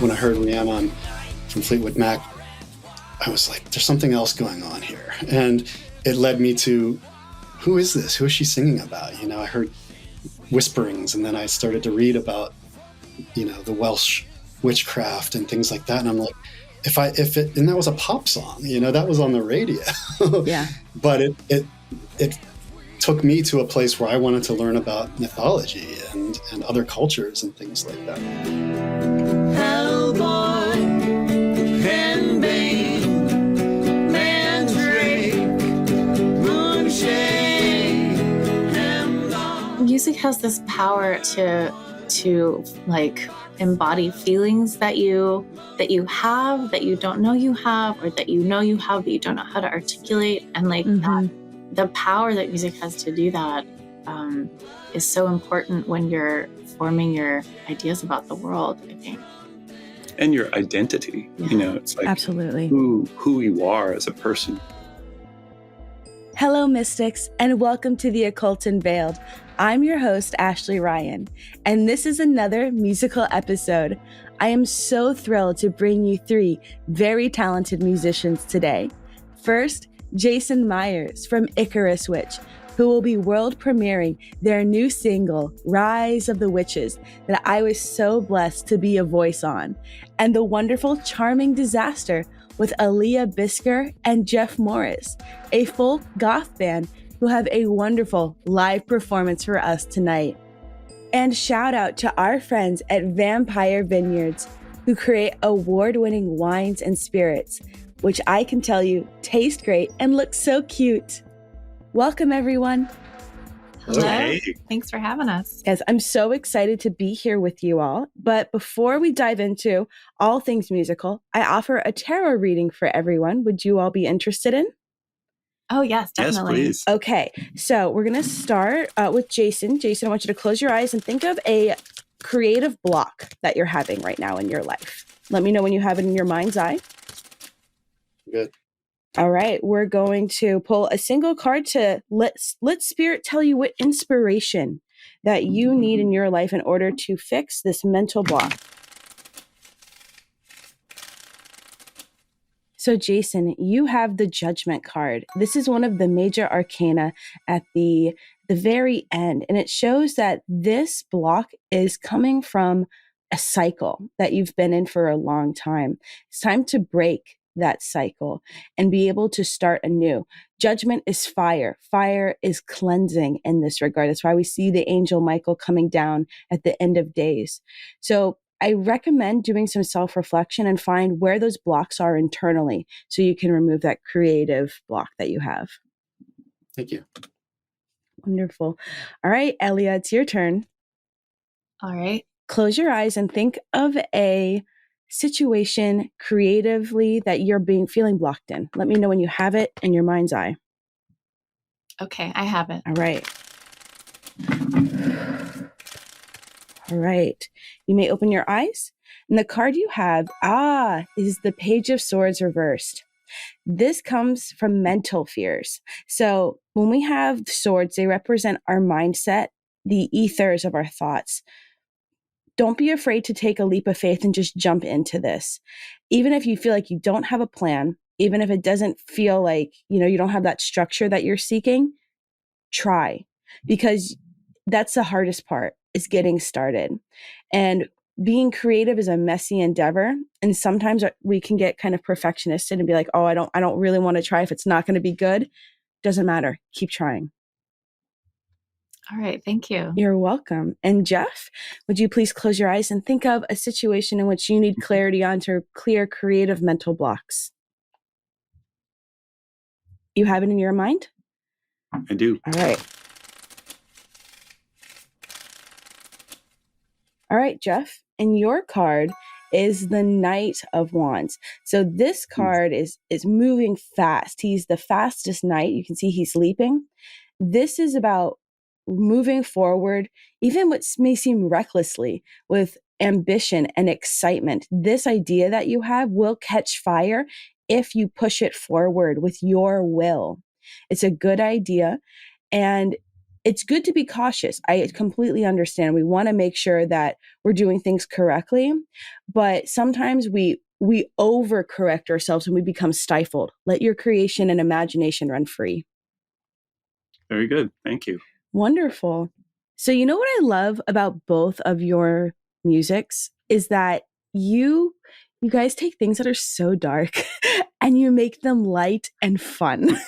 when I heard Rhiannon from Fleetwood Mac, I was like, there's something else going on here. And it led me to, who is this? Who is she singing about? You know, I heard whisperings, and then I started to read about, you know, the Welsh witchcraft and things like that. And I'm like, and that was a pop song, you know, that was on the radio. Yeah. But it took me to a place where I wanted to learn about mythology and other cultures and things like that. Hellboy, Henbane, Mandrake, Moonshade, Hemlock. Music has this power to like embody feelings that you have, that you don't know you have, or that you know you have, but you don't know how to articulate. And like the power that music has to do that is so important when you're forming your ideas about the world, I think. And your identity, you know, it's like absolutely who you are as a person. Hello, mystics, and welcome to the Occult Unveiled. I'm your host, Ashley Ryan, and this is another musical episode. I am so thrilled to bring you three very talented musicians today. First, Jason Myers from Icarus Witch, who will be world premiering their new single, Rise of the Witches, that I was so blessed to be a voice on, and the wonderful Charming Disaster with Aaliyah Bisker and Jeff Morris, a folk goth band who have a wonderful live performance for us tonight. And shout out to our friends at Vampire Vineyards, who create award-winning wines and spirits, which I can tell you taste great and look so cute. Welcome, everyone. Hello. Hey. Thanks for having us. Yes, I'm so excited to be here with you all. But before we dive into all things musical, I offer a tarot reading for everyone. Would you all be interested in? Oh, yes, definitely. Yes, please. Okay, so we're going to start with Jason. Jason, I want you to close your eyes and think of a creative block that you're having right now in your life. Let me know when you have it in your mind's eye. Good. All right, we're going to pull a single card to let Spirit tell you what inspiration that you need in your life in order to fix this mental block. So Jason, you have the Judgment card. This is one of the major arcana at the very end, and it shows that this block is coming from a cycle that you've been in for a long time. It's time to break that cycle and be able to start anew. Judgment is fire. Fire is cleansing in this regard. That's why we see the angel Michael coming down at the end of days. So I recommend doing some self-reflection and find where those blocks are internally so you can remove that creative block that you have. Thank you. Wonderful. All right, Elia, it's your turn. All right. Close your eyes and think of a situation creatively that you're feeling blocked in. Let me know when you have it in your mind's eye. Okay, I have it. All right. All right. You may open your eyes. And the card you have, is the Page of Swords reversed. This comes from mental fears. So when we have swords, they represent our mindset, the ethers of our thoughts. Don't be afraid to take a leap of faith and just jump into this. Even if you feel like you don't have a plan, even if it doesn't feel like, you don't have that structure that you're seeking, try. Because that's the hardest part, is getting started. And being creative is a messy endeavor. And sometimes we can get kind of perfectionistic and be like, oh, I don't really want to try if it's not going to be good. Doesn't matter. Keep trying. All right. Thank you. You're welcome. And Jeff, would you please close your eyes and think of a situation in which you need clarity on to clear creative mental blocks? You have it in your mind? I do. All right. All right, Jeff. And your card is the Knight of Wands. So this card is moving fast. He's the fastest knight. You can see he's leaping. This is about moving forward, even what may seem recklessly, with ambition and excitement. This idea that you have will catch fire if you push it forward with your will. It's a good idea. And it's good to be cautious. I completely understand. We want to make sure that we're doing things correctly, but sometimes we overcorrect ourselves and we become stifled. Let your creation and imagination run free. Very good. Thank you. Wonderful. So you know what I love about both of your musics is that you guys take things that are so dark and you make them light and fun.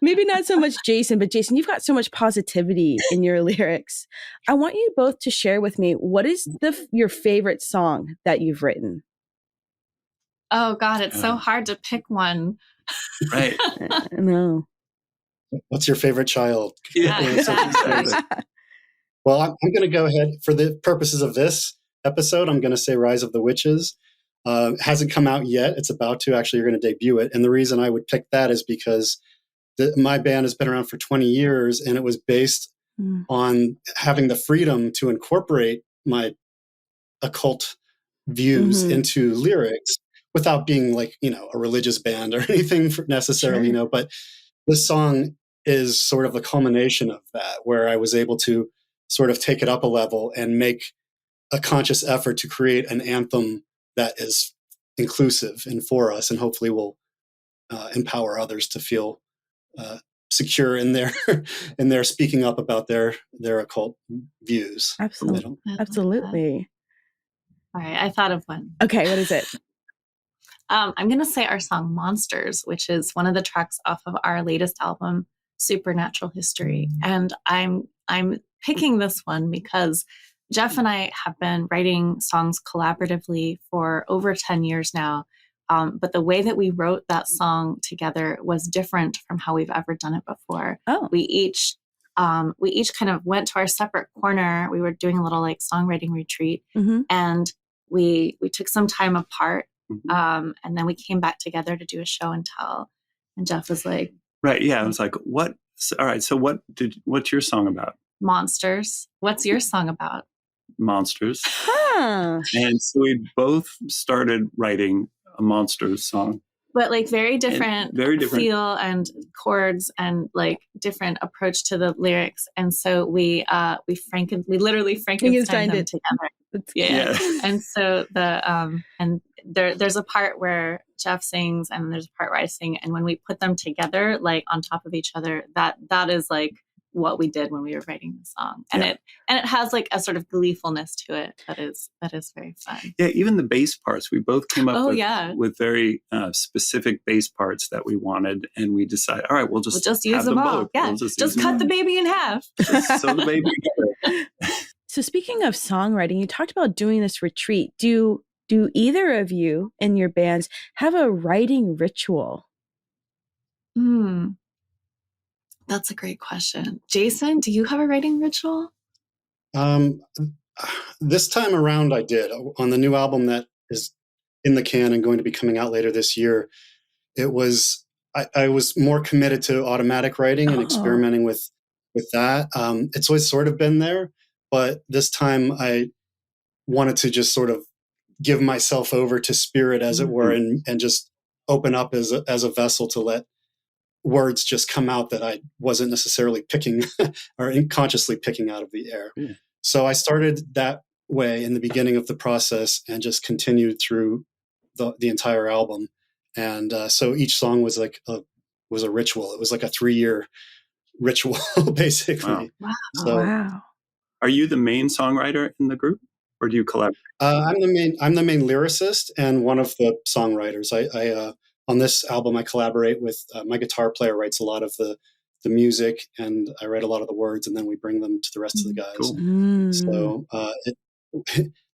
Maybe not so much Jason, but Jason, you've got so much positivity in your lyrics. I want you both to share with me, what is your favorite song that you've written? Oh God, it's so hard to pick one. Right. No. What's your favorite child? Yeah, exactly. Well, I'm going to go ahead for the purposes of this episode. I'm going to say Rise of the Witches. Hasn't come out yet. It's about to. Actually, you're going to debut it. And the reason I would pick that is because my band has been around for 20 years, and it was based on having the freedom to incorporate my occult views into lyrics without being like, a religious band or anything necessarily, Sure. but this song is sort of a culmination of that, where I was able to sort of take it up a level and make a conscious effort to create an anthem that is inclusive and for us, and hopefully will empower others to feel secure in their speaking up about their occult views. Absolutely. Absolutely. All right, I thought of one. Okay, what is it? I'm going to say our song Monsters, which is one of the tracks off of our latest album, Supernatural History. And I'm picking this one because Jeff and I have been writing songs collaboratively for over 10 years now. But the way that we wrote that song together was different from how we've ever done it before. Oh. We each kind of went to our separate corner. We were doing a little like songwriting retreat, and we took some time apart. And then we came back together to do a show and tell. And Jeff was like, right. Yeah. I was like, what? All right. So what's your song about? Monsters. What's your song about? Monsters. Huh. And so we both started writing a Monsters song. But like very different feel and chords and like different approach to the lyrics. And so we literally Frankensteined them together. Yeah. And so there's a part where Jeff sings and there's a part where I sing. And when we put them together, like on top of each other, that is like what we did when we were writing the song. And it has like a sort of gleefulness to it that is very fun. Yeah, even the bass parts, we both came up with very specific bass parts that we wanted, and we decided, all right, we'll just use them all. Yeah, we'll just cut the baby in half. Just sew the baby together. So speaking of songwriting, you talked about doing this retreat. Do either of you in your bands have a writing ritual? That's a great question. Jason, do you have a writing ritual? This time around, I did. On the new album that is in the can and going to be coming out later this year, it was I was more committed to automatic writing and experimenting with that. It's always sort of been there, but this time I wanted to just sort of give myself over to spirit, as it were, and just open up as a vessel to let words just come out that I wasn't necessarily picking or unconsciously picking out of the air. Yeah. So I started that way in the beginning of the process and just continued through the entire album. And so each song was like a ritual. It was like a 3-year ritual, basically. Wow. So, wow. Are you the main songwriter in the group, or do you collaborate? I'm the main lyricist and one of the songwriters. I on this album, I collaborate with my guitar player. Writes a lot of the music, and I write a lot of the words, and then we bring them to the rest of the guys. Cool. So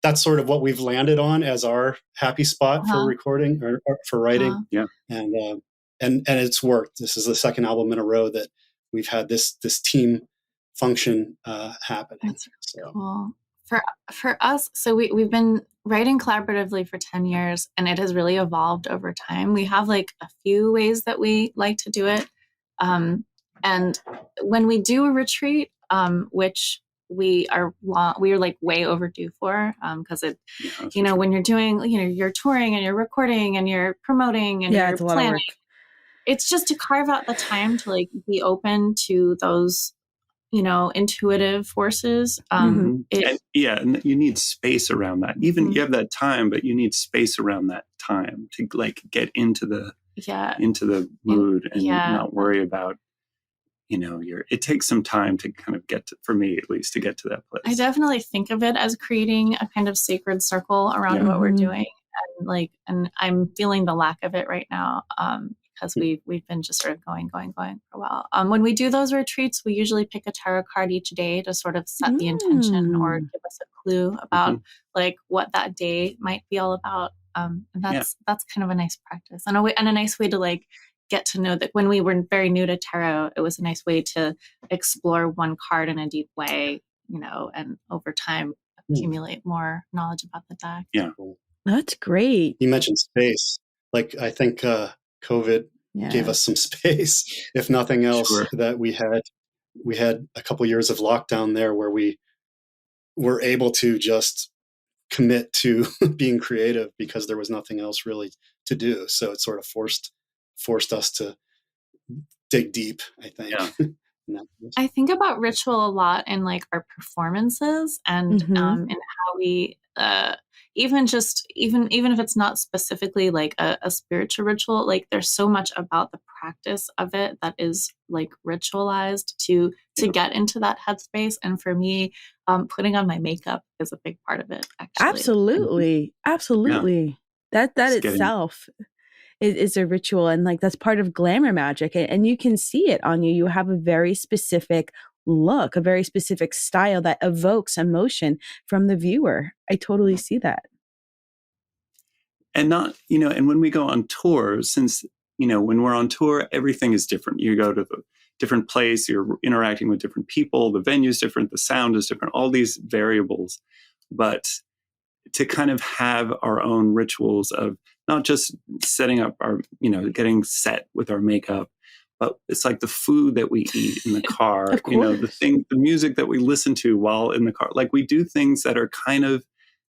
that's sort of what we've landed on as our happy spot for recording or for writing. Yeah, and it's worked. This is the second album in a row that we've had this team function happening. That's really cool. For us, so we've been writing collaboratively for 10 years, and it has really evolved over time. We have like a few ways that we like to do it. And when we do a retreat, which we are like way overdue for, because it, when you're doing, you're touring and you're recording and you're promoting and you're planning. It's just to carve out the time to like be open to those intuitive forces. And you need space around that. Even you have that time, but you need space around that time to like get into the mood and not worry about, it takes some time to kind of get to, for me at least, to get to that place. I definitely think of it as creating a kind of sacred circle around what we're doing. And I'm feeling the lack of it right now. Because we've been just sort of going for a while. When we do those retreats, we usually pick a tarot card each day to sort of set the intention or give us a clue about like what that day might be all about. And that's kind of a nice practice and a nice way to like get to know that when we were very new to tarot, it was a nice way to explore one card in a deep way, and over time accumulate more knowledge about the deck. Yeah, that's great. You mentioned space. Like I think COVID gave us some space, if nothing else. Sure. That we had a couple years of lockdown there where we were able to just commit to being creative because there was nothing else really to do. So it sort of forced us to dig deep, I think. Yeah. I think about ritual a lot in like our performances and how we even if it's not specifically like a spiritual ritual, like there's so much about the practice of it that is like ritualized to get into that headspace. And for me, putting on my makeup is a big part of it, actually. Absolutely. That itself is a ritual, and like that's part of glamour magic, and you can see it on you. You have a very specific look, a very specific style that evokes emotion from the viewer. I totally see that. And not, and when we go on tour, since, when we're on tour, everything is different. You go to the different place, you're interacting with different people, the venue's different, the sound is different, all these variables. But to kind of have our own rituals of not just setting up our, getting set with our makeup, but it's like the food that we eat in the car, the music that we listen to while in the car. Like we do things that are kind of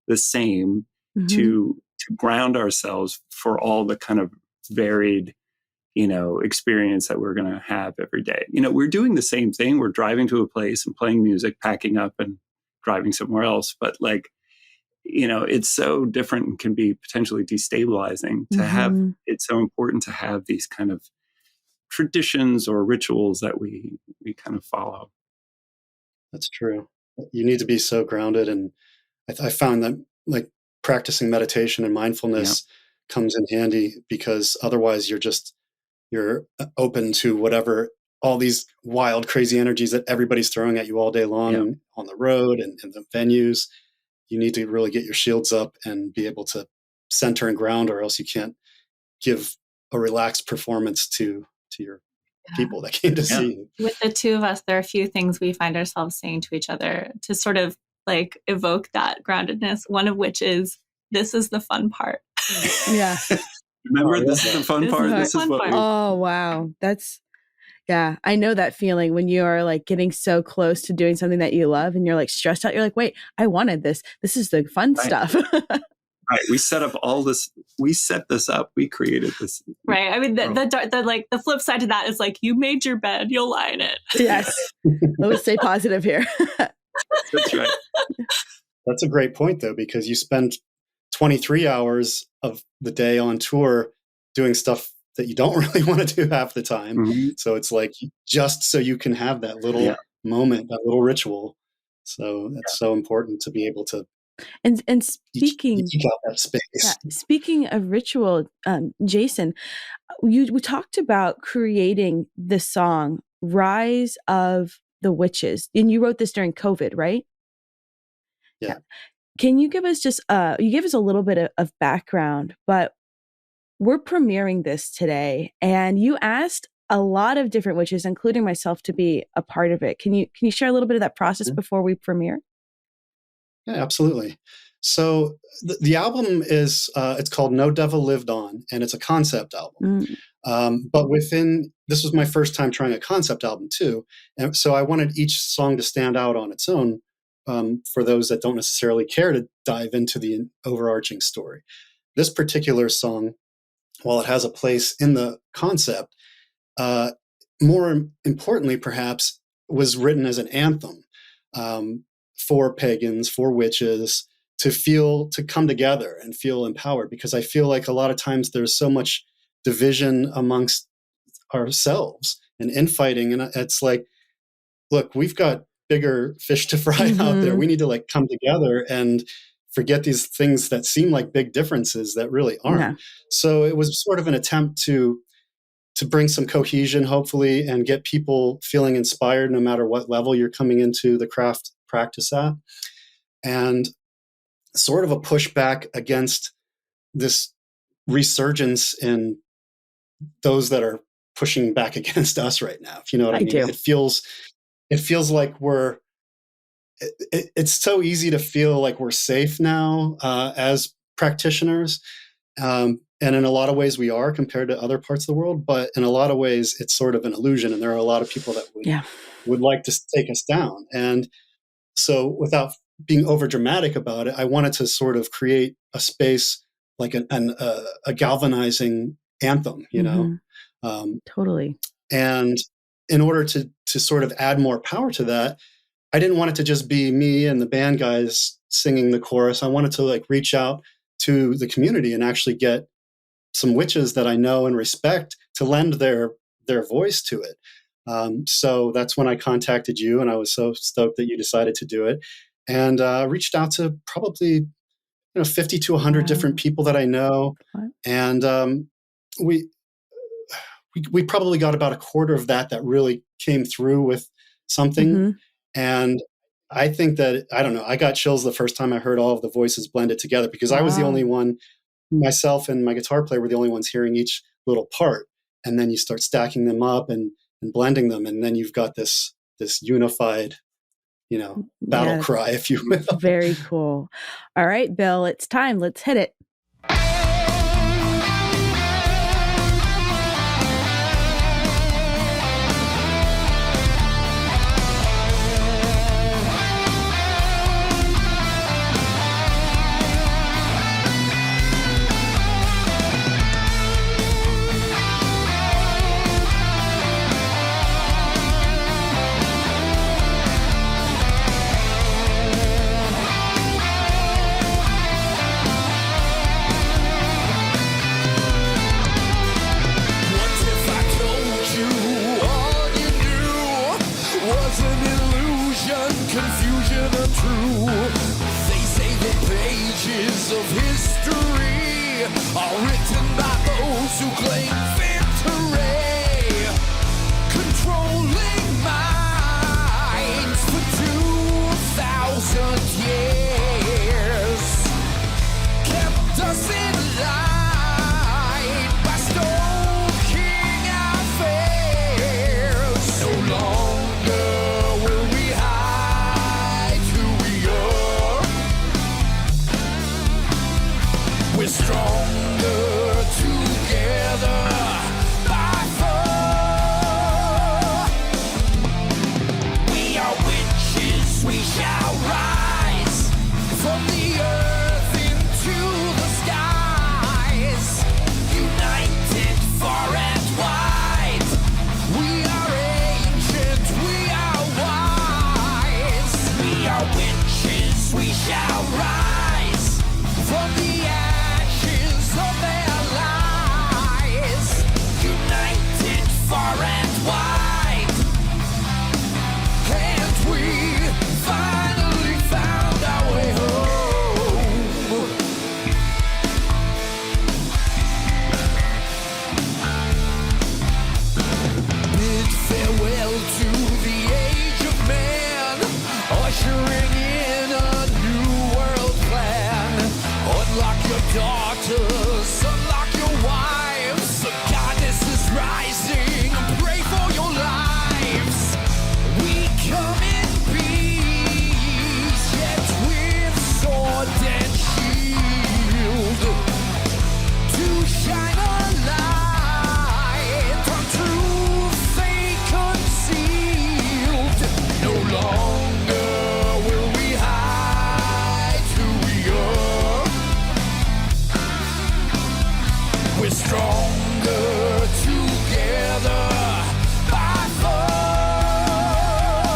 the same to ground ourselves for all the kind of varied, experience that we're going to have every day. We're doing the same thing. We're driving to a place and playing music, packing up and driving somewhere else. But like, it's so different and can be potentially destabilizing to have. It's so important to have these kind of traditions or rituals that we kind of follow. That's true. You need to be so grounded. And I found that like practicing meditation and mindfulness comes in handy, because otherwise you're open to whatever, all these wild, crazy energies that everybody's throwing at you all day long on the road and in the venues. You need to really get your shields up and be able to center and ground, or else you can't give a relaxed performance to your people that came to see you. With the two of us, there are a few things we find ourselves saying to each other to sort of like evoke that groundedness. One of which is, "This is the fun part." Yeah. Remember, this is the fun part. This is what. Oh wow, I know that feeling when you are like getting so close to doing something that you love and you're like stressed out. You're like, wait, I wanted this. This is the fun stuff. Right. We set up all this. We set this up. We created this. Right. I mean, the flip side to that is like, you made your bed, you'll lie in it. Yes. Let's stay positive here. That's right. That's a great point, though, because you spend 23 hours of the day on tour doing stuff that you don't really want to do half the time. So it's like just so you can have that little moment, that little ritual. So that's so important to be able to. And speaking eke out that space. Speaking of ritual, Jason, we talked about creating the song "Rise of the Witches," and you wrote this during COVID, right? Yeah. Can you give us you gave us a little bit of background, but we're premiering this today, and you asked a lot of different witches, including myself, to be a part of it. Can you share a little bit of that process before we premiere? Yeah, absolutely. So the album is, it's called No Devil Lived On, and it's a concept album. But this was my first time trying a concept album too. And so I wanted each song to stand out on its own, for those that don't necessarily care to dive into the overarching story. This particular song, while it has a place in the concept, more importantly, perhaps, was written as an anthem for pagans, for witches, to come together and feel empowered. Because I feel like a lot of times there's so much division amongst ourselves and infighting. And it's like, look, we've got bigger fish to fry out there. We need to like come together and forget these things that seem like big differences that really aren't. Yeah. So it was sort of an attempt to bring some cohesion, hopefully, and get people feeling inspired no matter what level you're coming into the craft practice at. And sort of a pushback against this resurgence in those that are pushing back against us right now. If you know what I mean? do. It feels like it's so easy to feel like we're safe now as practitioners. And in a lot of ways we are compared to other parts of the world, but in a lot of ways it's sort of an illusion. And there are a lot of people that would like to take us down. And so without being over dramatic about it, I wanted to sort of create a space like a galvanizing anthem, you know? Totally. And in order to sort of add more power to that, I didn't want it to just be me and the band guys singing the chorus. I wanted to like reach out to the community and actually get some witches that I know and respect to lend their voice to it. So that's when I contacted you, and I was so stoked that you decided to do it, and reached out to probably 50 to 100 different people that I know. And we probably got about a quarter of that really came through with something. And I think that, I don't know, I got chills the first time I heard all of the voices blended together, because I was the only one, myself and my guitar player were the only ones hearing each little part. And then you start stacking them up and blending them. And then you've got this unified, battle cry, if you will. Very cool. All right, Bill, it's time. Let's hit it. Stronger together by far.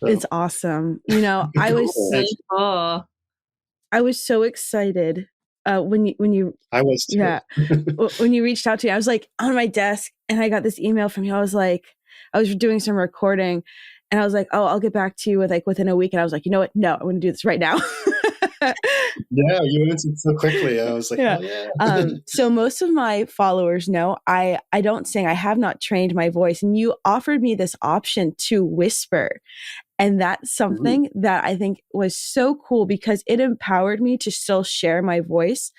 It's awesome. You know, I was Really cool. so excited when you I was too. yeah when you reached out to me. I was like on my desk and I got this email from you. I was like, I was doing some recording and I was like, oh, I'll get back to you within a week. And I was like, you know what? No, I'm going to do this right now. Yeah, you answered so quickly. I was like, Yeah. oh yeah. So most of my followers know I don't sing. I have not trained my voice. And you offered me this option to whisper. And that's something that I think was so cool because it empowered me to still share my voice,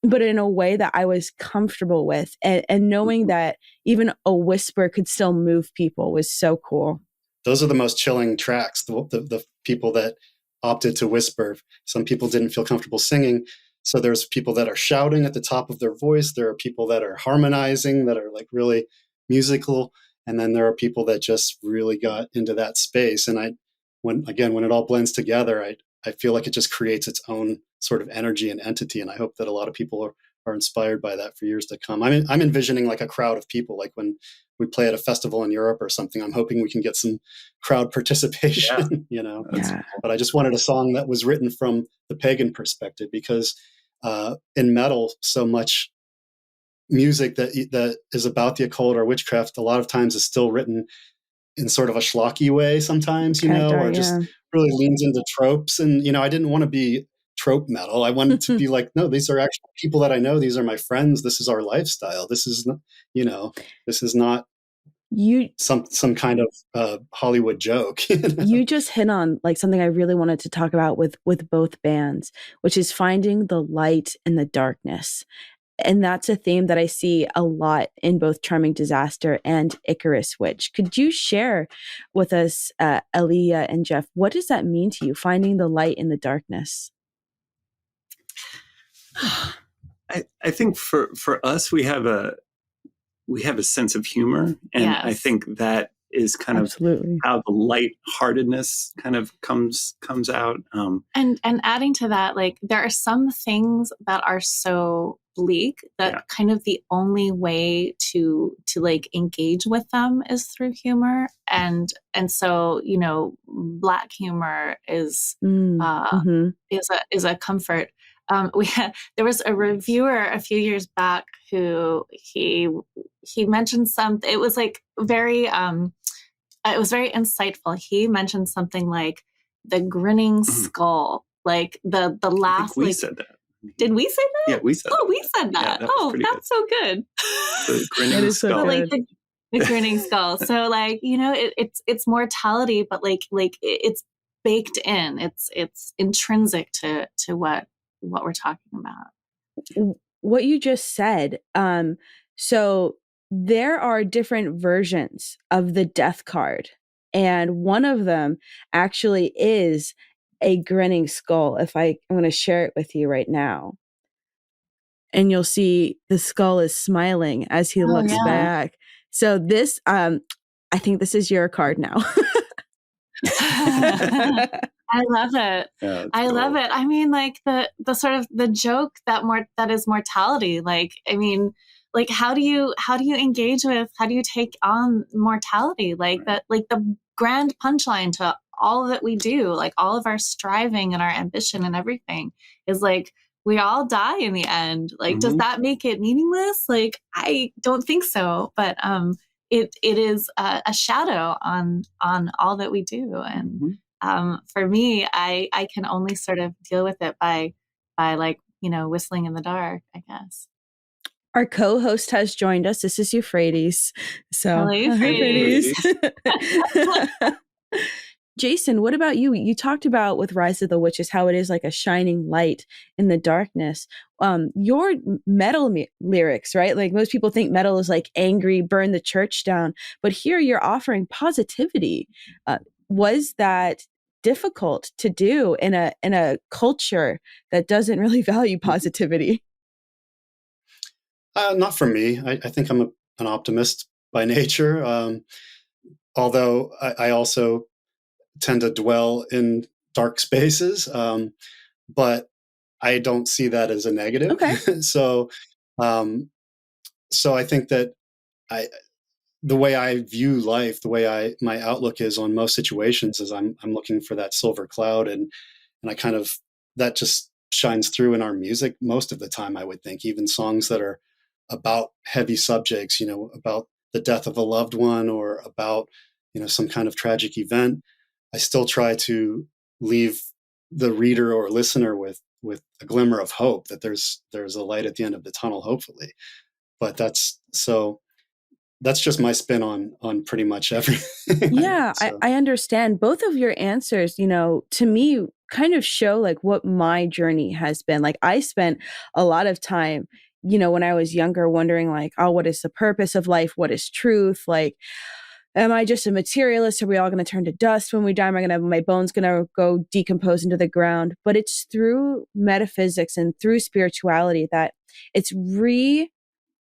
but in a way that I was comfortable with. And knowing that even a whisper could still move people was so cool. Those are the most chilling tracks, the people that opted to whisper. Some people didn't feel comfortable singing. So there's people that are shouting at the top of their voice. There are people that are harmonizing, that are like really musical. And then there are people that just really got into that space. And when it all blends together, I feel like it just creates its own sort of energy and entity. And I hope that a lot of people are inspired by that for years to come. I'm envisioning like a crowd of people, like when we play at a festival in Europe or something. I'm hoping we can get some crowd participation, you know. Yeah. But I just wanted a song that was written from the pagan perspective because in metal, so much music that is about the occult or witchcraft a lot of times is still written in sort of a schlocky way sometimes, you know, or just really leans into tropes. And, you know, I didn't want to be trope metal. I wanted to be like, no, these are actually people that I know. These are my friends. This is our lifestyle. This is not, you know, this is not some kind of Hollywood joke. You know? You just hit on like something I really wanted to talk about with both bands, which is finding the light in the darkness. And that's a theme that I see a lot in both Charming Disaster and Icarus Witch. Could you share with us, Aaliyah and Jeff, what does that mean to you, finding the light in the darkness? I think for us, we have a sense of humor, and Yes. I think that is kind Absolutely. of how the lightheartedness kind of comes out. And adding to that, like there are some things that are so bleak that kind of the only way to like engage with them is through humor, and so, you know, Black humor is a comfort. There was a reviewer a few years back who he mentioned something. It was like very it was very insightful. He mentioned something like the grinning skull, like the laugh. I think we like, said that. Did we say that? Yeah, we said that. We said that. Yeah, oh, that's so good. The grinning is so skull. good. Like the grinning skull. So like, you know, it's mortality, but like it's baked in. It's intrinsic to what we're talking about. What you just said. So there are different versions of the death card. And one of them actually is a grinning skull. I'm going to share it with you right now. And you'll see the skull is smiling as he looks back. So this, I think this is your card now. I love it. Yeah, I love it. I mean, like the sort of the joke that is mortality. Like, I mean, like how do you engage with, how do you take on mortality? Like that, like the grand punchline to all that we do, like all of our striving and our ambition and everything is like, we all die in the end. Like, does that make it meaningless? Like, I don't think so. But it is a shadow on all that we do. And for me, I can only sort of deal with it by like, you know, whistling in the dark, I guess. Our co-host has joined us. This is Euphrates. So, hello, Euphrates. Jason, what about you? You talked about with Rise of the Witches how it is like a shining light in the darkness. Your metal lyrics, right? Like most people think metal is like angry, burn the church down, but here you're offering positivity. Was that difficult to do in a culture that doesn't really value positivity? Not for me. I think I'm an optimist by nature. Although I also tend to dwell in dark spaces, but I don't see that as a negative. Okay. So I think that the way I view life, the way my outlook is on most situations is I'm looking for that silver cloud, and I kind of, that just shines through in our music most of the time, I would think. Even songs that are about heavy subjects, about the death of a loved one or about, some kind of tragic event, I still try to leave the reader or listener with a glimmer of hope that there's a light at the end of the tunnel, hopefully. But that's just my spin on pretty much everything. Yeah, So. I understand. Both of your answers, to me kind of show like what my journey has been. Like I spent a lot of time, when I was younger wondering like, oh, what is the purpose of life? What is truth? Like, am I just a materialist? Are we all going to turn to dust when we die? My bones going to go decompose into the ground? But it's through metaphysics and through spirituality that it's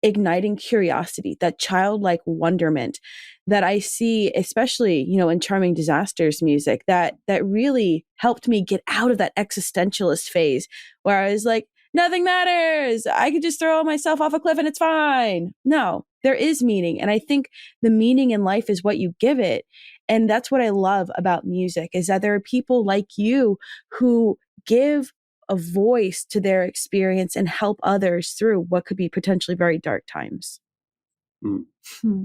igniting curiosity, that childlike wonderment that I see, especially, in Charming Disasters music, that really helped me get out of that existentialist phase where I was like, nothing matters. I could just throw myself off a cliff and it's fine. No, there is meaning. And I think the meaning in life is what you give it. And that's what I love about music, is that there are people like you who give a voice to their experience and help others through what could be potentially very dark times. Mm. Hmm.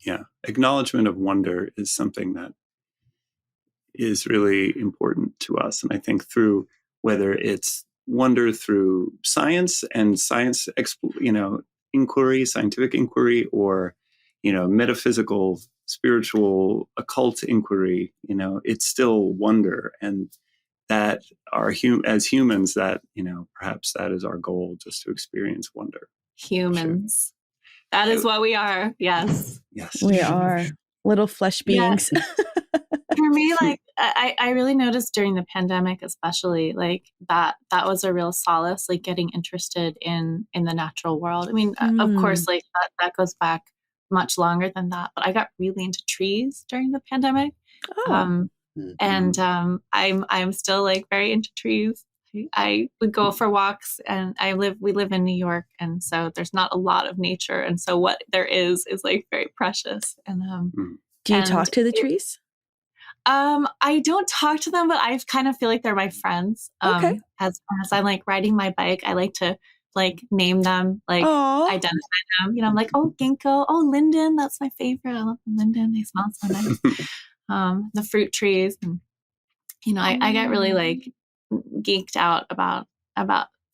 Yeah. Acknowledgement of wonder is something that is really important to us. And I think through, whether it's wonder through science and science, inquiry, scientific inquiry, or, metaphysical, spiritual, occult inquiry, it's still wonder. And that as humans, that, perhaps that is our goal, just to experience wonder. Humans. That is what we are. Yes. Yes. We are little flesh beings. Yeah. For me, like I really noticed during the pandemic, especially, like that was a real solace, like getting interested in the natural world. I mean, of course, like that goes back much longer than that, but I got really into trees during the pandemic. And I'm still like very into trees. I would go for walks, and we live in New York, and so there's not a lot of nature, and so what there is like very precious. And do you talk to the trees? I don't talk to them, but I kind of feel like they're my friends. Okay. As I'm like riding my bike, I like to like name them, like identify them. I'm like, oh, ginkgo, oh, linden, that's my favorite. I love the linden; they smell so nice. The fruit trees, and I get really like geeked out about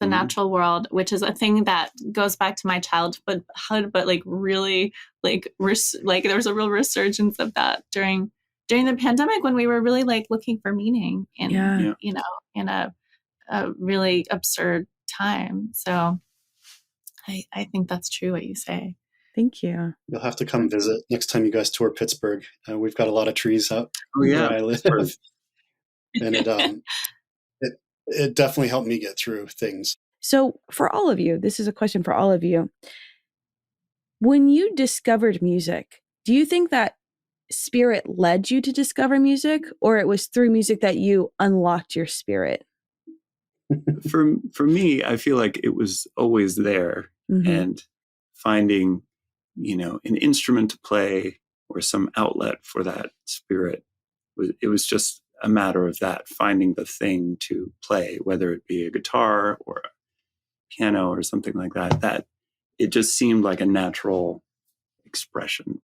the natural world, which is a thing that goes back to my childhood, but like really like there was a real resurgence of that during the pandemic, when we were really like looking for meaning in in a really absurd time. So I think that's true what you say. Thank you. You'll have to come visit next time you guys tour Pittsburgh. We've got a lot of trees out where I live. And it definitely helped me get through things. So for all of you, this is a question for all of you. When you discovered music, do you think that spirit led you to discover music, or it was through music that you unlocked your spirit? For me, I feel like it was always there, and finding, an instrument to play or some outlet for that spirit. It was just a matter of that, finding the thing to play, whether it be a guitar or a piano or something like that, that it just seemed like a natural expression.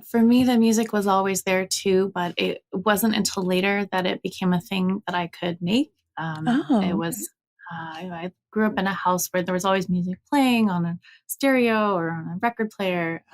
For me, the music was always there too, but it wasn't until later that it became a thing that I could make. It was, I grew up in a house where there was always music playing on a stereo or on a record player.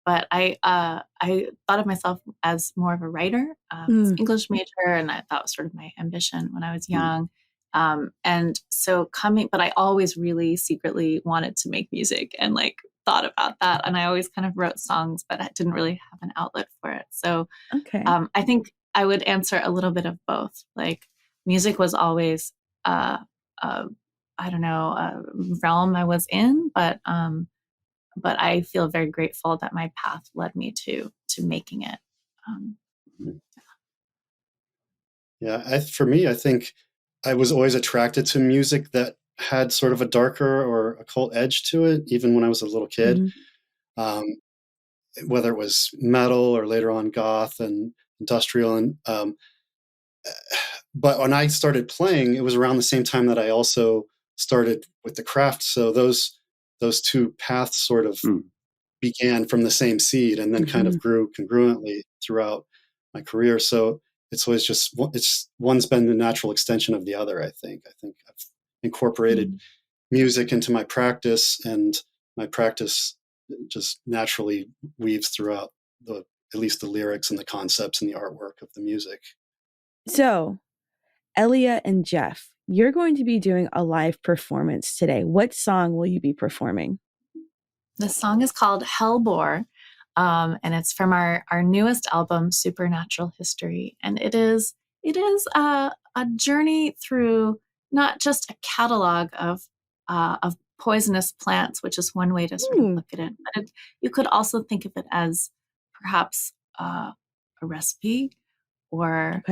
But I thought of myself as more of a writer. I was an English major, and that was sort of my ambition when I was young. And so but I always really secretly wanted to make music and like thought about that. And I always kind of wrote songs, but I didn't really have an outlet for it. So I think I would answer a little bit of both. Like music was always, I don't know, a realm I was in, but I feel very grateful that my path led me to making it. For me, I think I was always attracted to music that had sort of a darker or occult edge to it, even when I was a little kid. whether it was metal or later on goth and industrial. And but when I started playing, it was around the same time that I also started with the craft. So those two paths sort of began from the same seed and then kind of grew congruently throughout my career. So it's always just, one's been the natural extension of the other, I think. I think I've incorporated music into my practice, and my practice just naturally weaves throughout at least the lyrics and the concepts and the artwork of the music. So, Elia and Jeff, you're going to be doing a live performance today. What song will you be performing? The song is called Hellbore, and it's from our newest album, Supernatural History. And it is a journey through not just a catalog of poisonous plants, which is one way to sort of look at it, but you could also think of it as perhaps a recipe, or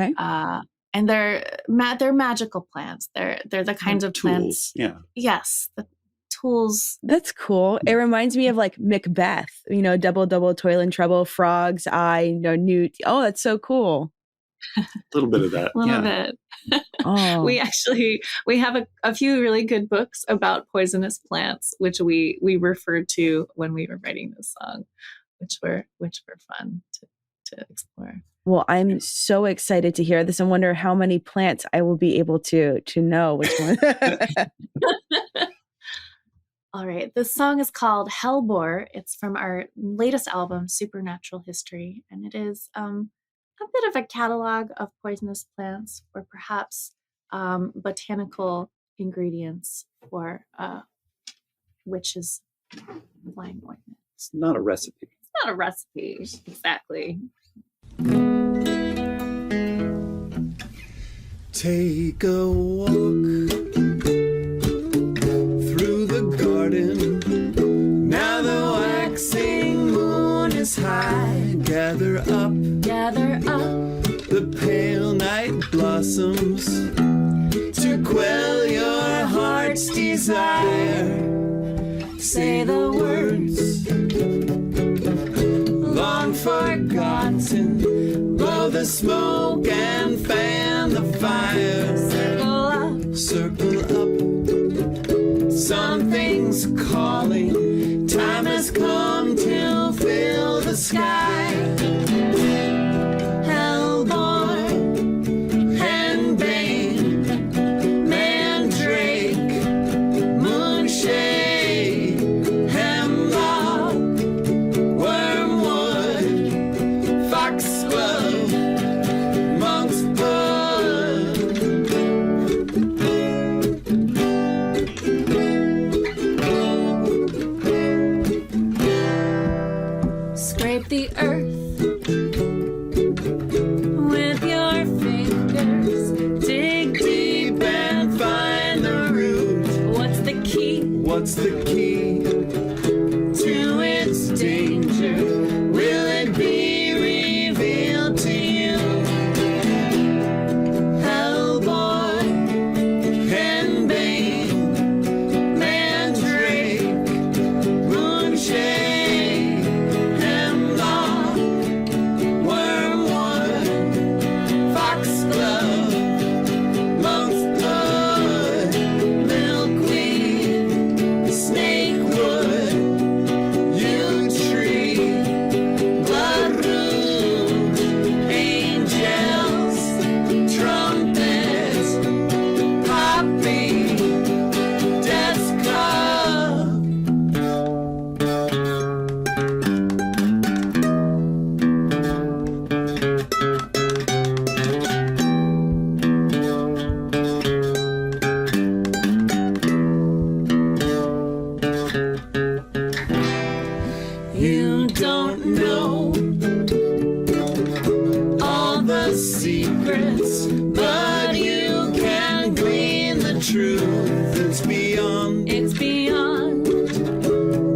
and they're magical plants. They're the kinds of tools. Plants. Yeah. Yes, the tools. That's cool. It reminds me of like Macbeth, double, toil and trouble, frogs, newt. Oh, that's so cool. A little bit of that. A little bit. Oh. We have a few really good books about poisonous plants, which we referred to when we were writing this song, which were fun to explore. Well, I'm so excited to hear this and wonder how many plants I will be able to know which one. All right. This song is called Hellbore. It's from our latest album, Supernatural History. And it is a bit of a catalog of poisonous plants, or perhaps botanical ingredients for witches' flying ointment. It's not a recipe. It's not a recipe, exactly. Take a walk through the garden. Now the waxing moon is high. Gather up the pale night blossoms to quell your heart's desire. Say the words long forgotten. Blow the smoke and fan the fire. Circle up. Something's calling. Time has come to fill the sky. Hellborn, henbane, mandrake, moonshade, hemlock, wormwood, foxglove, monk's blood. Scrape the earth with your fingers. Dig deep and find the root. What's the key? What's the key to its danger? Will it be revealed to you? Hellborn, henbane, mandrake, moonshade, hemlock, wormwood, foxglove, monk's blood, milkweed, snakewood, yew tree, bloodroot, angels, trumpets, poppy, death's club. You don't know all the secrets, but you can glean the truth. It's beyond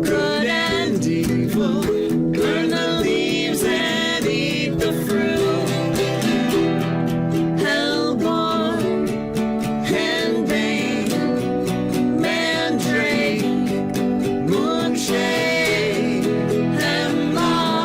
good and evil. Burn the leaves and eat the fruit. Hellborn, henbane, mandrake, moonshade, hemlock,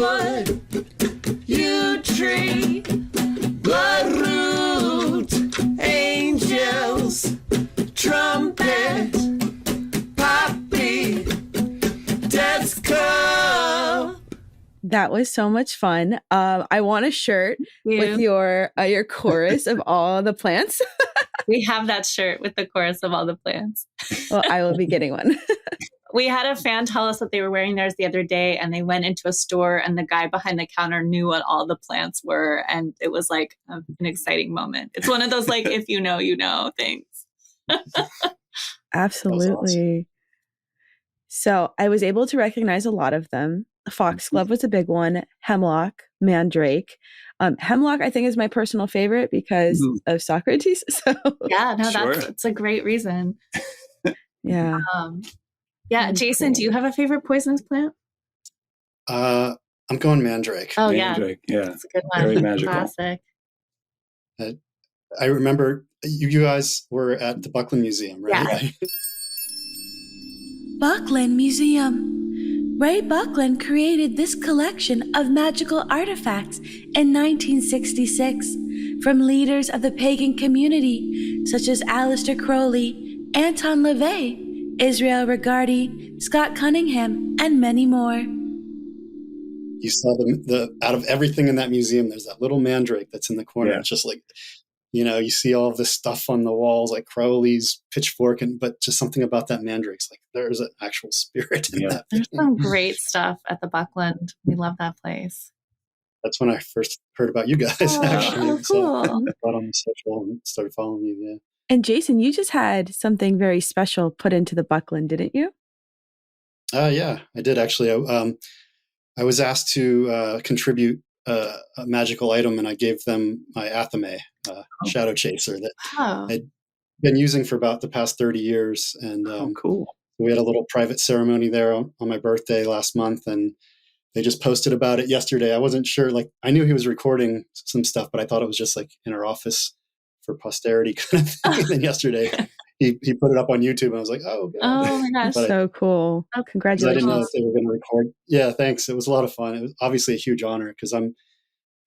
wood, yew tree, bloodroot, angels, trumpet, poppy, death's cup. That was so much fun. I want a shirt with your chorus of all the plants. We have that shirt with the chorus of all the plants. Well, I will be getting one. We had a fan tell us that they were wearing theirs the other day, and they went into a store and the guy behind the counter knew what all the plants were. And it was like an exciting moment. It's one of those, like, if you know things. Absolutely. Awesome. So I was able to recognize a lot of them. Foxglove was a big one. Hemlock, Mandrake. Hemlock, I think, is my personal favorite because of Socrates. So yeah, no, that's a great reason. Yeah. Yeah, Jason, do you have a favorite poisonous plant? I'm going Mandrake. Oh, Mandrake, yeah. That's a good one. Very magical. Classic. I remember you guys were at the Buckland Museum, right? Yeah. Buckland Museum. Ray Buckland created this collection of magical artifacts in 1966 from leaders of the pagan community, such as Aleister Crowley, Anton LaVey, Israel Regardie, Scott Cunningham, and many more. You saw the out of everything in that museum, there's that little mandrake that's in the corner. Yeah. It's just like, you see all of this stuff on the walls, like Crowley's pitchfork, but just something about that mandrake's like there's an actual spirit in that. There's some great stuff at the Buckland. We love that place. That's when I first heard about you guys, actually. Oh, cool. So I got on the social and started following you, yeah. And Jason, you just had something very special put into the Buckland, didn't you? Yeah, I did actually. I was asked to contribute a magical item, and I gave them my Athame, Shadow Chaser, that I'd been using for about the past 30 years. And cool. We had a little private ceremony there on my birthday last month, and they just posted about it yesterday. I wasn't sure, like, I knew he was recording some stuff, but I thought it was just like in our office for posterity kind of thing. And then yesterday he put it up on YouTube, and I was like, oh, God. Oh my gosh. So cool. Oh, congratulations. I didn't know if they were going to record. Yeah, thanks. It was a lot of fun. It was obviously a huge honor because I'm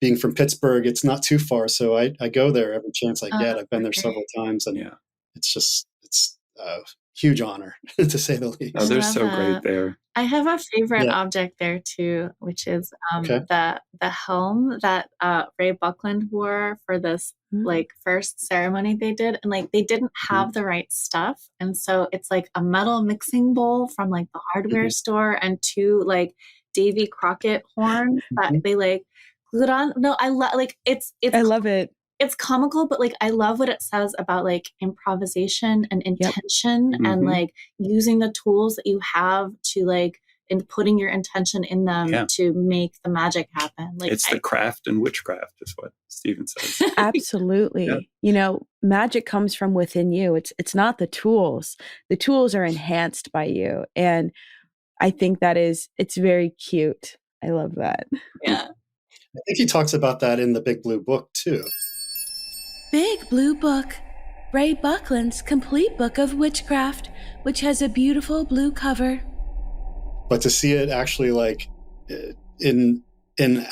being from Pittsburgh. It's not too far. So I go there every chance I get. I've been there several times, and it's a huge honor to say the least. Oh, they're so great there. I have a favorite object there too, which is the helm that Ray Buckland wore for this like first ceremony they did, and like they didn't have the right stuff, and so it's like a metal mixing bowl from like the hardware store and two like Davy Crockett horns that they like glued on. No, I love I love it. It's comical, but like I love what it says about like improvisation and intention and like using the tools that you have to like and putting your intention in them to make the magic happen. Like it's the craft and witchcraft is what Stephen says. Absolutely. Magic comes from within you. It's not the tools. The tools are enhanced by you. And I think it's very cute. I love that. Yeah. I think he talks about that in the Big Blue Book too. Big Blue Book, Ray Buckland's complete book of witchcraft, which has a beautiful blue cover. But to see it actually like in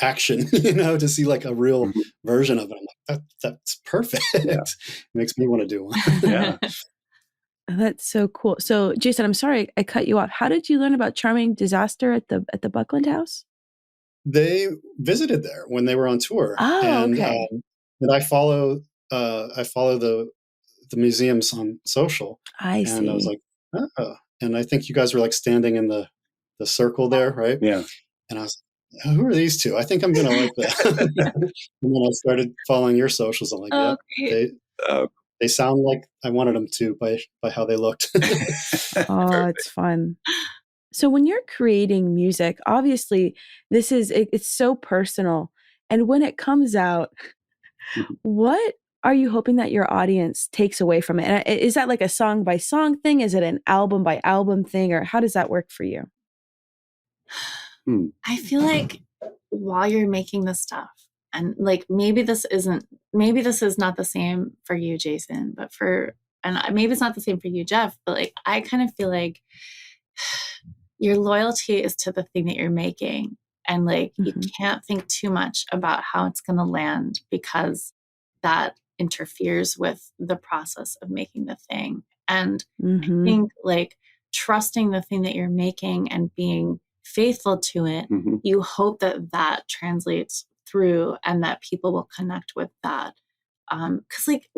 action, to see like a real version of it, I'm like, that's perfect. Yeah. It makes me want to do one. Yeah. That's so cool. So Jason, I'm sorry I cut you off. How did you learn about Charming Disaster at the Buckland House? They visited there when they were on tour. Oh, okay. And I follow the museums on social. I see. And I was like, oh. And I think you guys were like standing in the circle there, right? Yeah. And I was like, who are these two? I think I'm going to like that. And then I started following your socials. I'm like, they sound like I wanted them to by how they looked. Oh, it's fun. So when you're creating music, obviously it's so personal. And when it comes out, what are you hoping that your audience takes away from it? And is that like a song by song thing? Is it an album by album thing? Or how does that work for you? I feel like while you're making this stuff, and like maybe this is not the same for you, Jason, and maybe it's not the same for you, Jeff, but like I kind of feel like your loyalty is to the thing that you're making. And like, you Mhm. can't think too much about how it's going to land, because that interferes with the process of making the thing. And I Mhm. think like trusting the thing that you're making and being faithful to it, Mhm. you hope that that translates through and that people will connect with that. Cause like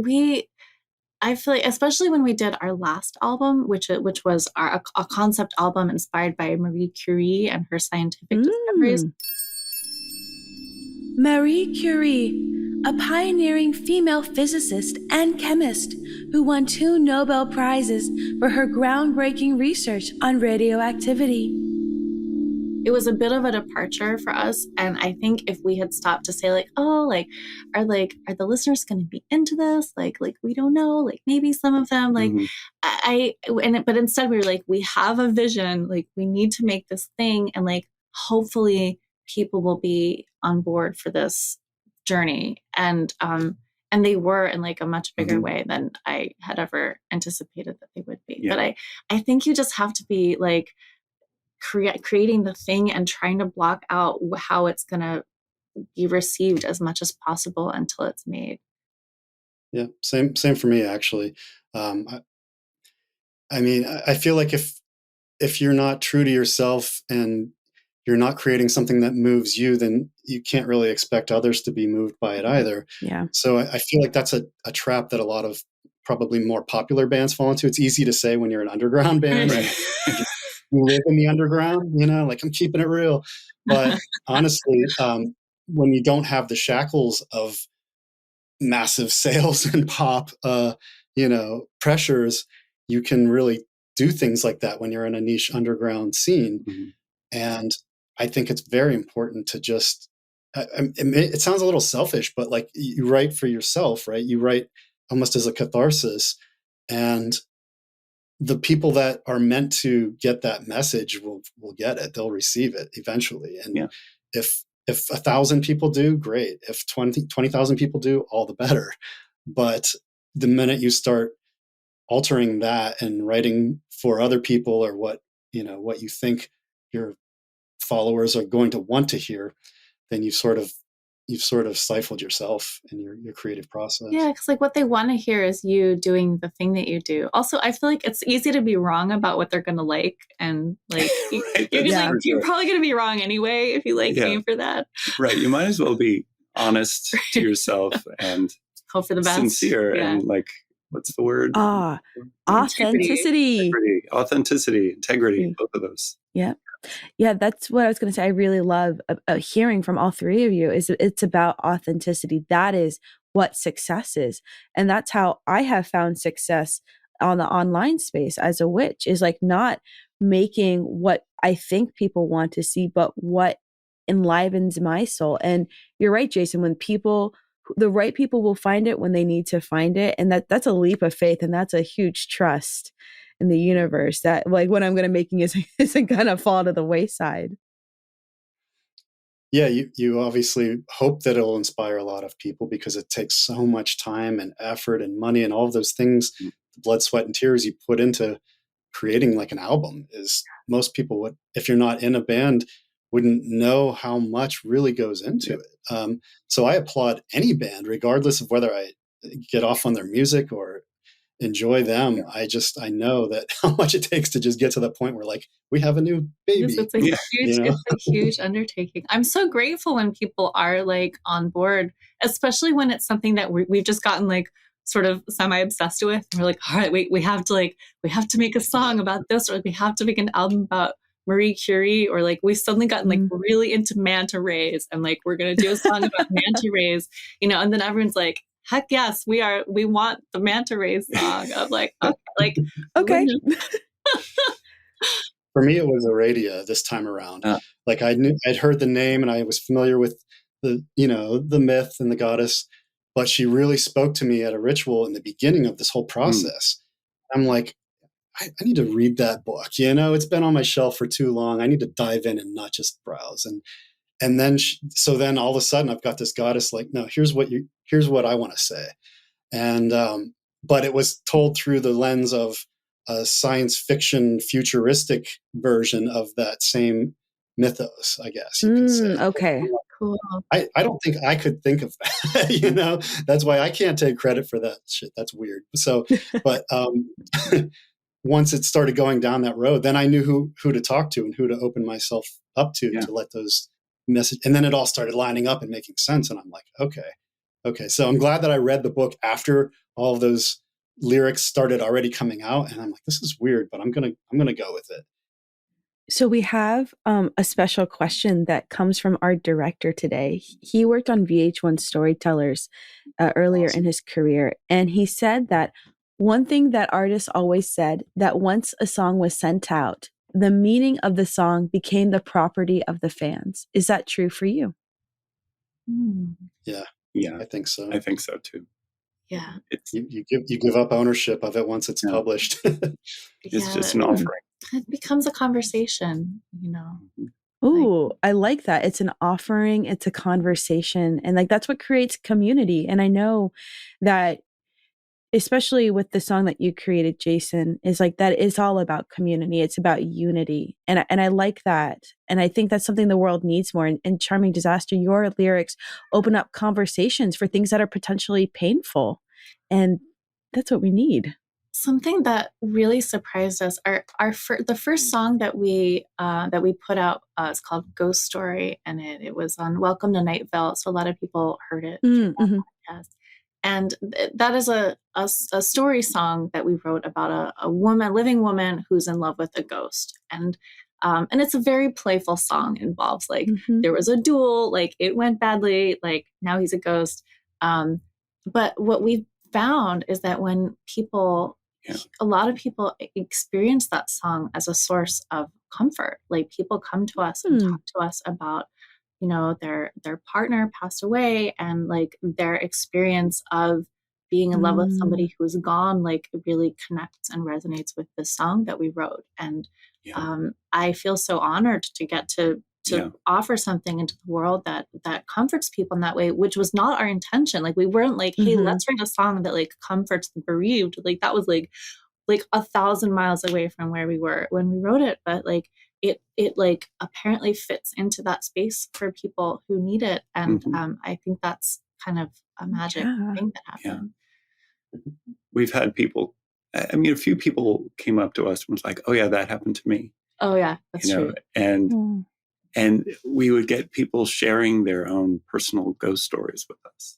I feel like, especially when we did our last album, which was a concept album inspired by Marie Curie and her scientific discoveries. Mm. Marie Curie, a pioneering female physicist and chemist who won 2 Nobel Prizes for her groundbreaking research on radioactivity. It was a bit of a departure for us, and I think if we had stopped to say like, oh, are the listeners going to be into this? Like we don't know, like maybe some of them, like but instead we were like, we have a vision, like we need to make this thing, and like hopefully people will be on board for this journey, and they were in like a much bigger way than I had ever anticipated that they would be. Yeah. But I think you just have to be like creating the thing and trying to block out how it's going to be received as much as possible until it's made. Yeah, same for me actually. I mean, I feel like if you're not true to yourself and you're not creating something that moves you, then you can't really expect others to be moved by it either. Yeah. So I feel like that's a trap that a lot of probably more popular bands fall into. It's easy to say when you're an underground band, Right. you live in the underground, like I'm keeping it real. But honestly, when you don't have the shackles of massive sales and pop, pressures, you can really do things like that when you're in a niche underground scene. Mhm. And I think it's very important to just, it sounds a little selfish, but like you write for yourself, right? You write almost as a catharsis, and the people that are meant to get that message will get it. They'll receive it eventually. And Yeah. if 1,000 people do, great. If 20,000 people do, all the better. But the minute you start altering that and writing for other people, or what you think your followers are going to want to hear, then you've sort of stifled yourself in your creative process. Yeah, because like what they want to hear is you doing the thing that you do. Also, I feel like it's easy to be wrong about what they're going to like, and like Right, you're that's gonna, for you're sure. probably going to be wrong anyway if you like Yeah. aim for that. Right. You might as well be honest to yourself and Hope for the best. sincere Yeah. and like, what's the word? Authenticity. Authenticity, integrity, both of those. Yeah. Yeah, that's what I was going to say. I really love hearing from all three of you. It's about authenticity. That is what success is. And that's how I have found success on the online space as a witch, is like not making what I think people want to see, but what enlivens my soul. And you're right, Jason, when the right people will find it when they need to find it. And that's a leap of faith. And that's a huge trust in the universe that like what I'm going to making isn't going to fall to the wayside. Yeah, you obviously hope that it'll inspire a lot of people, because it takes so much time and effort and money and all of those things, the blood, sweat, and tears you put into creating like an album. Is most people would, if you're not in a band, wouldn't know how much really goes into it. So I applaud any band, regardless of whether I get off on their music or enjoy them. I know that how much it takes to just get to the point where like we have a new baby. It's a huge, You know? it's a huge undertaking. I'm so grateful when people are like on board, especially when it's something that we've just gotten like sort of semi-obsessed with. And we're like, all right, we have to make a song about this, or we have to make an album about Marie Curie, or like we've suddenly gotten like really into manta rays, and like we're gonna do a song about manta rays, and then everyone's like, heck yes, we want the manta rays song. I'm like, Okay. For me, it was Aradia this time around. Like I'd heard the name and I was familiar with the myth and the goddess, but she really spoke to me at a ritual in the beginning of this whole process. I'm like, I need to read that book. It's been on my shelf for too long. I need to dive in and not just browse. And then then all of a sudden I've got this goddess like, no, here's what I want to say. And but it was told through the lens of a science fiction futuristic version of that same mythos, I guess you could say. Okay. Cool. I don't think I could think of that, you know. That's why I can't take credit for that shit. That's weird. So, but once it started going down that road, then I knew who to talk to and who to open myself up to let those message. And then it all started lining up and making sense. And I'm like, okay. So I'm glad that I read the book after all of those lyrics started already coming out. And I'm like, this is weird, but I'm gonna go with it. So we have a special question that comes from our director today. He worked on VH1 Storytellers earlier in his career, and he said that one thing that artists always said, that once a song was sent out, the meaning of the song became the property of the fans. Is that true for you? Yeah, I think so. I think so too. Yeah, It's you give up ownership of it once it's published. It's just an offering. It becomes a conversation, you know. Ooh, I like that. It's an offering, it's a conversation, and like that's what creates community. And I know that especially with the song that you created, Jason, is like that is all about community. It's about unity. And I like that. And I think that's something the world needs more. And Charming Disaster, your lyrics open up conversations for things that are potentially painful. And that's what we need. Something that really surprised us, the first song that we put out is called Ghost Story, and it was on Welcome to Night Vale, so a lot of people heard it through that podcast. And that is a story song that we wrote about a living woman who's in love with a ghost, and it's a very playful song. It involves like there was a duel, like it went badly, like now he's a ghost. But what we found is that when a lot of people experience that song as a source of comfort. Like people come to us and talk to us about, you know, their partner passed away, and like their experience of being in love with somebody who is gone, like really connects and resonates with the song that we wrote. And I feel so honored to get to offer something into the world that comforts people in that way, which was not our intention. Like we weren't like, hey, let's write a song that like comforts the bereaved. Like that was like 1,000 miles away from where we were when we wrote it. But like it like apparently fits into that space for people who need it. And I think that's kind of a magic thing that happened. We've had people, I mean, a few people came up to us and was like, oh yeah, that happened to me. Oh yeah, that's true. And we would get people sharing their own personal ghost stories with us,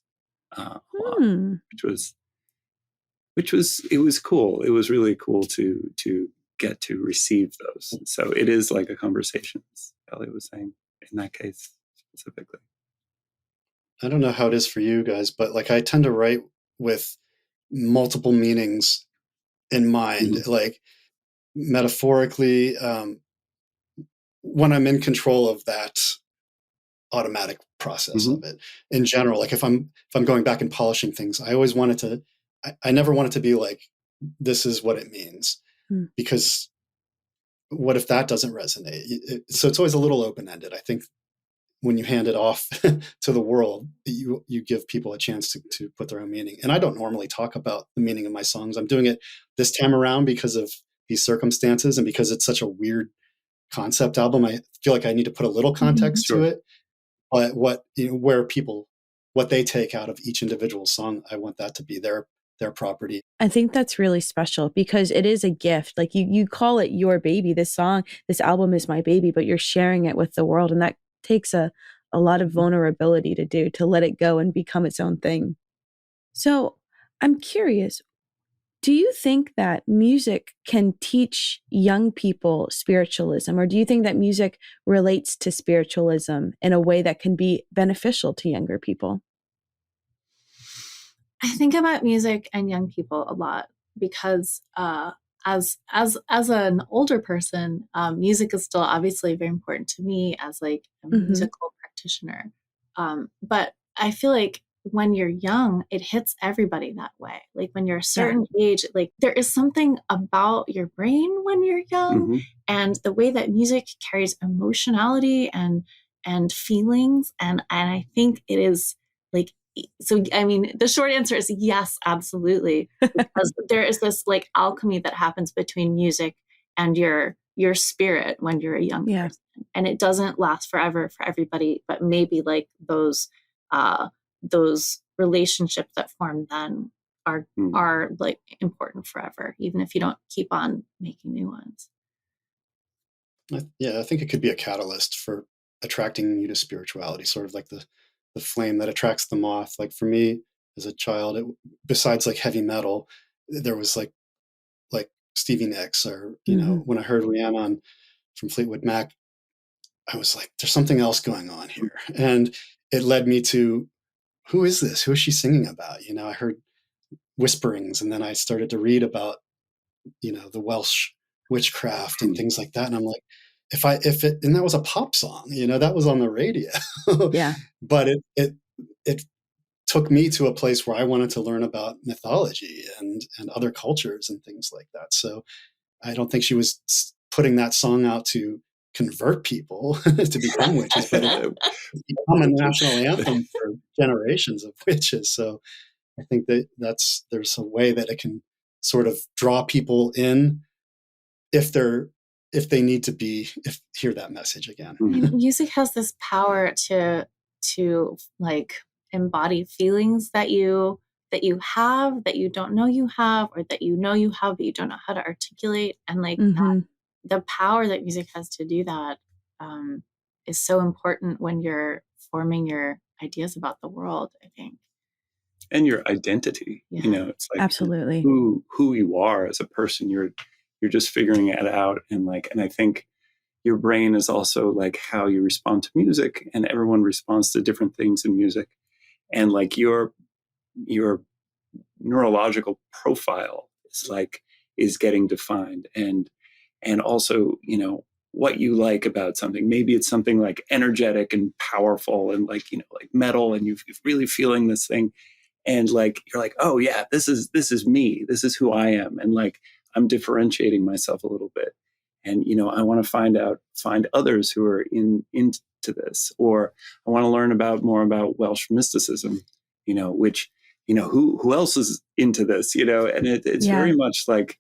which was cool. It was really cool to get to receive those. So it is like a conversation, as Ellie was saying, in that case specifically. I don't know how it is for you guys, but like I tend to write with multiple meanings in mind, like metaphorically, when I'm in control of that automatic process of it. In general, like if I'm going back and polishing things, I always wanted to, I never want it to be like, this is what it means, because what if that doesn't resonate? So it's always a little open-ended. I think when you hand it off to the world, you give people a chance to put their own meaning. And I don't normally talk about the meaning of my songs. I'm doing it this time around because of these circumstances and because it's such a weird concept album. I feel like I need to put a little context to it. But what they take out of each individual song, I want that to be their property. I think that's really special because it is a gift. Like you call it your baby. This album is my baby, but you're sharing it with the world. And that takes a lot of vulnerability to let it go and become its own thing. So I'm curious, do you think that music can teach young people spiritualism, or do you think that music relates to spiritualism in a way that can be beneficial to younger people? I think about music and young people a lot because as an older person, music is still obviously very important to me as like a musical practitioner. But I feel like when you're young, it hits everybody that way. Like when you're a certain age, like there is something about your brain when you're young and the way that music carries emotionality and feelings. And I think it is like, so, I mean, the short answer is yes, absolutely. Because there is this like alchemy that happens between music and your your spirit when you're a young Yeah. person. And it doesn't last forever for everybody, but maybe like those relationships that form then are like important forever, even if you don't keep on making new ones. I think it could be a catalyst for attracting you to spirituality, sort of like the flame that attracts the moth. Like for me as a child, besides like heavy metal, there was like Stevie Nicks, or when I heard Rhiannon from Fleetwood Mac, I was like, there's something else going on here, and it led me to, who is this? Who is she singing about? I heard whisperings, and then I started to read about the Welsh witchcraft and things like that, and I'm like, and that was a pop song, that was on the radio. Yeah. But it took me to a place where I wanted to learn about mythology and other cultures and things like that. So I don't think she was putting that song out to convert people to become witches, but it's become a national anthem for generations of witches. So I think there's a way that it can sort of draw people in if they need to hear that message again. Music has this power to like embody feelings that you have, that you don't know you have, or that you have but you don't know how to articulate. And like the power that music has to do that is so important when you're forming your ideas about the world, I think. And your identity, it's like absolutely who you are as a person. You're just figuring it out, and I think your brain is also like how you respond to music, and everyone responds to different things in music, and like your neurological profile is getting defined, and also what you like about something. Maybe it's something like energetic and powerful and like metal, and you're really feeling this thing, and like you're like, oh yeah, this is me, this is who I am, and like I'm differentiating myself a little bit, and I want to find others who are into this, or I want to learn more about Welsh mysticism, which who else is into this, and it's very much like,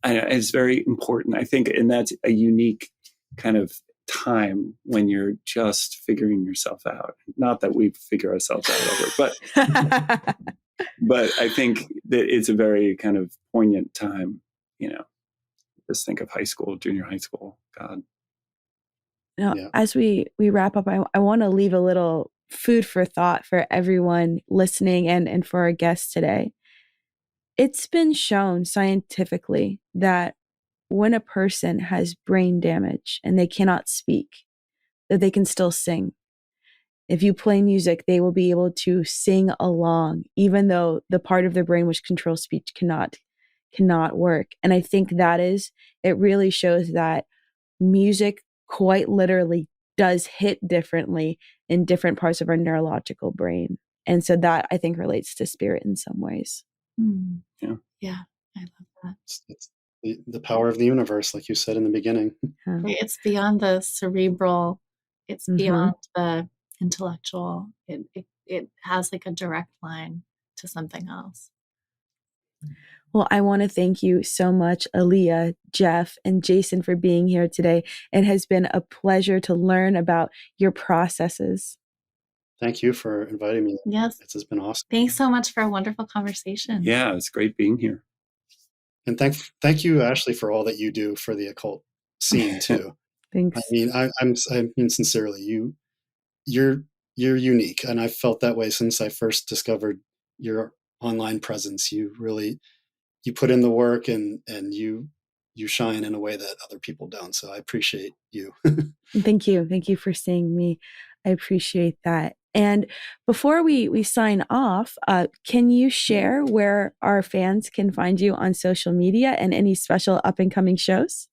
it's very important, I think, and that's a unique kind of time when you're just figuring yourself out. Not that we figure ourselves out ever, but I think that it's a very kind of poignant time. Just think of high school, junior high school. God. As we wrap up, I want to leave a little food for thought for everyone listening and for our guests today. It's been shown scientifically that when a person has brain damage and they cannot speak, that they can still sing. If you play music, they will be able to sing along, even though the part of their brain which controls speech cannot work. And I think it really shows that music quite literally does hit differently in different parts of our neurological brain. And so that, I think, relates to spirit in some ways. Yeah, I love that. It's the power of the universe, like you said in the beginning. It's beyond the cerebral, it's beyond the intellectual. It has like a direct line to something else. Well, I want to thank you so much, Aaliyah, Jeff, and Jason, for being here today. It has been a pleasure to learn about your processes. Thank you for inviting me. Yes. This has been awesome. Thanks so much for a wonderful conversation. Yeah, it's great being here. And thank you, Ashley, for all that you do for the occult scene too. Thanks. I mean, I mean sincerely, you're unique, and I've felt that way since I first discovered your online presence. You put in the work, and you shine in a way that other people don't. So I appreciate you. Thank you. Thank you for seeing me. I appreciate that. And before we sign off, can you share where our fans can find you on social media and any special up and coming shows?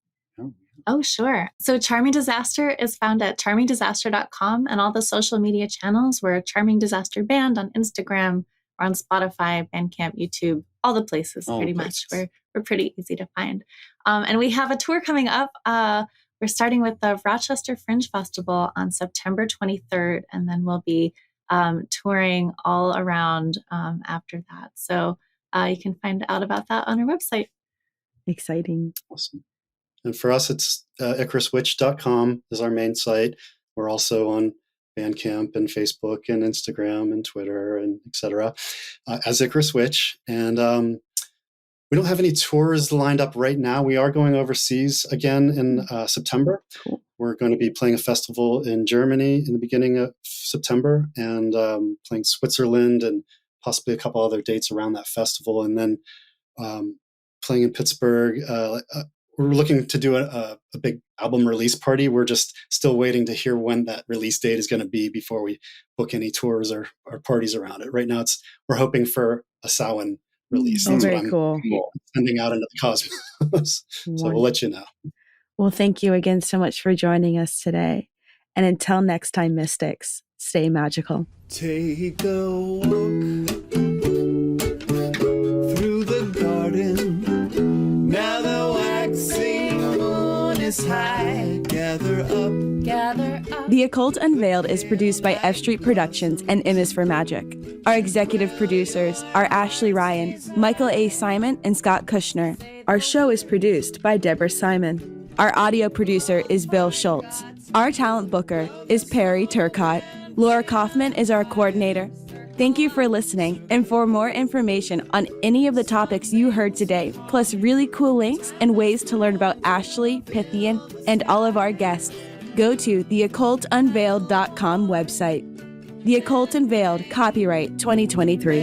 Oh, sure. So Charming Disaster is found at charmingdisaster.com and all the social media channels. We're a Charming Disaster Band on Instagram, or on Spotify, Bandcamp, YouTube, all the places pretty much. We're pretty easy to find. And we have a tour coming up. We're starting with the Rochester Fringe Festival on September 23rd, and then we'll be touring all around after that. So you can find out about that on our website. Exciting. Awesome. And for us, it's IcarusWitch.com is our main site. We're also on Bandcamp and Facebook and Instagram and Twitter and etc. As Icarus Witch. And we don't have any tours lined up right now. We are going overseas again in September. Cool. We're going to be playing a festival in Germany in the beginning of September and playing Switzerland and possibly a couple other dates around that festival. And then playing in Pittsburgh. We're looking to do a big album release party. We're just still waiting to hear when that release date is going to be before we book any tours or parties around it. Right now, we're hoping for a Samhain release. Oh, That's very what I'm cool. sending out into the cosmos. So we'll let you know. Well, thank you again so much for joining us today. And until next time, Mystics, stay magical. Take a walk through the garden. Now the waxing moon is high. Gather up, gather up. The Occult Unveiled is produced by F Street Productions and M is for Magic. Our executive producers are Ashley Ryan, Michael A. Simon, and Scott Kushner. Our show is produced by Deborah Simon. Our audio producer is Bill Schultz. Our talent booker is Perry Turcott. Laura Kaufman is our coordinator. Thank you for listening, and for more information on any of the topics you heard today, plus really cool links and ways to learn about Ashley, Pythian, and all of our guests, go to theoccultunveiled.com website. The Occult Unveiled, copyright 2023.